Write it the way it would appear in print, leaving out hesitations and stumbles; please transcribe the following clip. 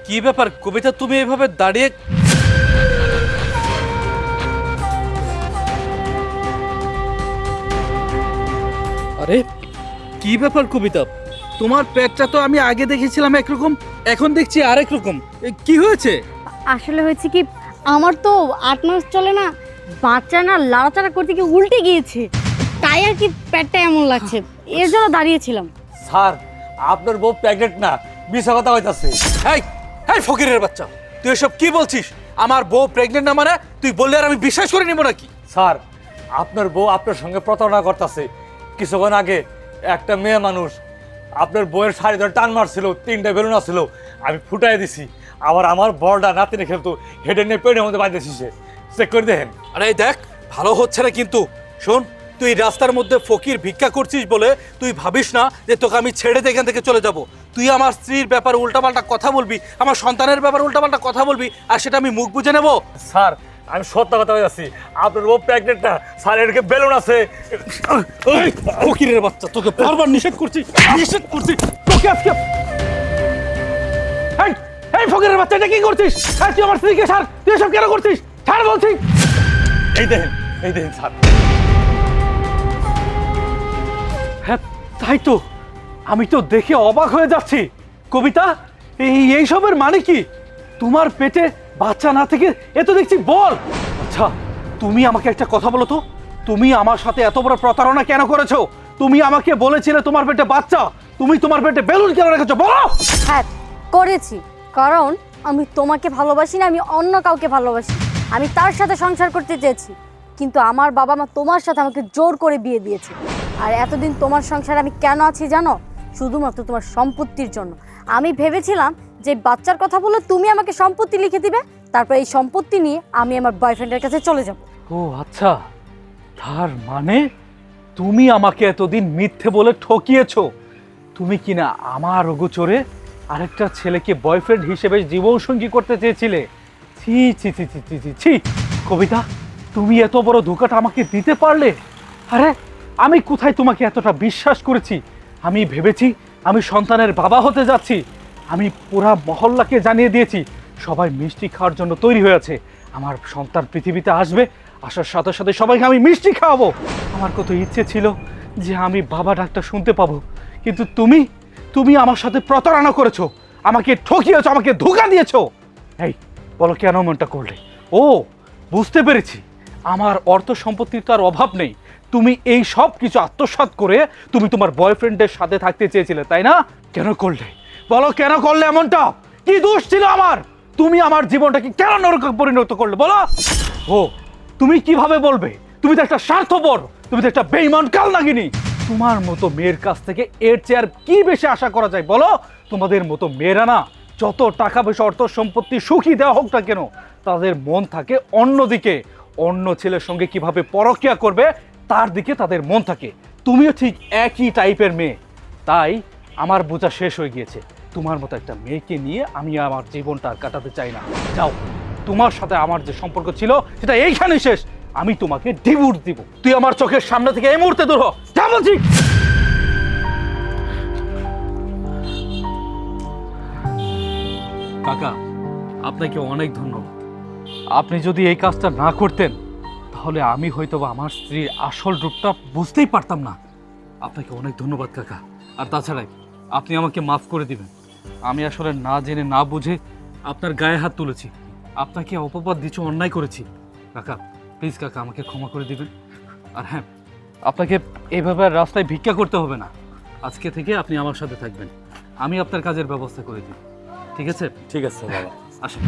কি ব্যাপার কবিতা, তুমি এভাবে দাঁড়িয়ে? আরে কি ব্যাপার কবিতা, তোমার পেটটা তো আমি আগে দেখেছিলাম একরকম, এখন দেখছি আরেক রকম। কি হয়েছে? আসলে হয়েছে কি, আমার তো 8 মাস চলে না, বাচ্চা না লাড়াচাড়া করতে গিয়ে উল্টে গিয়েছে, তাই আর কি পেটটা এমন লাগছে, এর জন্য দাঁড়িয়েছিলাম। স্যার আপনার বউ প্রেগনেন্ট না, মিছা কথা কইতাছে। এই এই ফকিরের বাচ্চা, তুই এসব কি বলছিস? আমার বউ প্রেগনেন্ট না মানে তুই বললে আর আমি বিশ্বাস করে নিব নাকি? স্যার আপনার বউ আপনার সঙ্গে প্রতারণা করতেছে। কিছুক্ষণ আগে একটা মেয়ে মানুষ আপনার বউয়ের শাড়ি ধরে টান মারছিল, 3টা বেলুন ছিল, আমি ফুটাই দিছি। আবার আমার বড়টা নাতিনে খেলতো, হেডে নিয়ে পেটের মধ্যে বাঁধতেছি, সে চেক করে দেখেন। আরে দেখ, ভালো হচ্ছে না কিন্তু। শোন, তুই রাস্তার মধ্যে ফকির ভিক্ষা করছিস বলে তুই ভাবিস না যে তোকে আমি ছেড়ে দিয়ে এখান থেকে চলে যাব। তুই আমার স্ত্রীর ব্যাপারে উল্টাপাল্টা কথা বলবি, আমার সন্তানের ব্যাপারে উল্টাপাল্টা কথা বলবি, আর সেটা আমি মুখ বুজে নেব? স্যার আমি সত্য কথা বলছি, আপনার বউ প্রেগনেন্ট না। স্যার এদিকে বেলুন আছে। ওই ফকিরের বাচ্চা, তোকে বারবার নিষেধ করছি, নিষেধ করছি তোকে আজকে। এই এই ফকিরের বাচ্চা, এটা কি করছিস? এই তুই আমার স্ত্রীকে ছাড়, তুই এসব কেন করছিস? ছাড় বলছি। এই দেখেন, এই দেখেন স্যার। হ্যাঁ তাই তো, আমি তো দেখে অবাক হয়ে যাচ্ছি। কবিতা, এইসবের মানে কি? তোমার পেটে বাচ্চা না থেকে এ তো দেখছি বল। আচ্ছা তুমি আমাকে একটা কথা বলো তো, তুমি আমার সাথে এত বড় প্রতারণা কেন করেছো? তুমি আমাকে বলেছিলে তোমার পেটে বাচ্চা, তুমি তোমার পেটে বেলুন কেন রেখেছো বলো? হ্যাঁ করেছি, কারণ আমি তোমাকে ভালোবাসি না, আমি অন্য কাউকে ভালোবাসি। আমি তার সাথে সংসার করতে চেয়েছি, কিন্তু আমার বাবা মা তোমার সাথে আমাকে জোর করে বিয়ে দিয়েছে। আর এতদিন তোমার সংসারে আমি কেন আছি জানো? শুধুমাত্র তোমার সম্পত্তির জন্য। আমি ভেবেছিলাম যে বাচ্চার কথা বলে তুমি আমাকে সম্পত্তি লিখে দিবে, তারপর এই সম্পত্তি নিয়ে আমি আমার বয়ফ্রেন্ডের কাছে চলে যাব। ও আচ্ছা, তার মানে তুমি আমাকে এতদিন মিথ্যে বলে ঠকিয়েছো। তুমি কিনা আমার অগোচরে আরেকটা ছেলেকে বয়ফ্রেন্ড হিসেবে জীবনসঙ্গী করতে চেয়েছিলে। ছি ছি ছি ছি ছি ছি ছি। কবিতা, তুমি এত বড় ধোঁকাটা আমাকে দিতে পারলে? আরে আমি কোথায় তোমাকে এতটা বিশ্বাস করেছি? আমি ভেবেছি আমি সন্তানের বাবা হতে যাচ্ছি। আমি পুরা মহল্লাকে জানিয়ে দিয়েছি, সবাই মিষ্টি খাওয়ার জন্য তৈরি হয়েছে। আমার সন্তান পৃথিবীতে আসবে, আসার সাথে সাথে সবাইকে আমি মিষ্টি খাওয়াবো। আমার কত ইচ্ছে ছিল যে আমি বাবা ডাকটা শুনতে পাবো, কিন্তু তুমি তুমি আমার সাথে প্রতারণা করেছো, আমাকে ঠকিয়েছো, আমাকে ধোঁকা দিয়েছো। এই বলো কেন মনটা করলে? ও বুঝতে পেরেছি, আমার অর্থ সম্পত্তির তো আর অভাব নেই। তুমি এই সব কিছু আত্মসাৎ করে তুমি তোমার বয়ফ্রেন্ডের সাথে থাকতে চেয়েছিলে, তাই না? কেন করলে বলো, কেন করলে এমনটা? কি দোষ ছিল আমার? তুমি আমার জীবনটাকে কেন নরকে পরিণত করলে বলো? ও তুমি কিভাবে বলবে? তুমি তো একটা স্বার্থপর, তুমি তো একটা বেঈমান কালনাগিনী। তোমার মতো মেয়ের কাছ থেকে এর চেয়ে আর কি বেশি আশা করা যায় বলো? তোমাদের মতো মেয়েরা না, যত টাকা পয়সা অর্থ সম্পত্তি সুখী দেওয়া হোক না কেন, তাদের মন থাকে অন্যদিকে। অন্য ছেলের সঙ্গে কিভাবে পরকীয়া করবে তার দিকে তাদের মন থাকে। তুমিও ঠিক একই টাইপের মেয়ে, তাই আমার বোঝা শেষ হয়ে গিয়েছে। তোমার মতো একটা মেয়েকে নিয়ে আমি আমার জীবনটা আর কাটাতে চাই না। যাও, তোমার সাথে আমার যে সম্পর্ক ছিল সেটা এইখানে শেষ। আমি তোমাকে ডিভোর্স দিব। তুই আমার চোখের সামনে থেকে এই মুহূর্তে দূর হ, যা বলছি। কাকা, আপনাকে অনেক ধন্যবাদ। আপনি যদি এই কাজটা না করতেন তাহলে আমি হয়তো বা আমার স্ত্রীর আসল রূপটা বুঝতেই পারতাম না। আপনাকে অনেক ধন্যবাদ কাকা। আর তাছাড়াই আপনি আমাকে মাফ করে দিবেন। আমি আসলে না জেনে না বুঝে আপনার গায়ে হাত তুলেছি, আপনাকে অপবাদ দিচ্ছি, অন্যায় করেছি। কাকা প্লিজ কাকা, আমাকে ক্ষমা করে দিবেন। আর হ্যাঁ, আপনাকে এইভাবে আর রাস্তায় ভিক্ষা করতে হবে না। আজকে থেকে আপনি আমার সাথে থাকবেন, আমি আপনার কাজের ব্যবস্থা করে দিই। ঠিক আছে? ঠিক আছে বাবা। আসেন।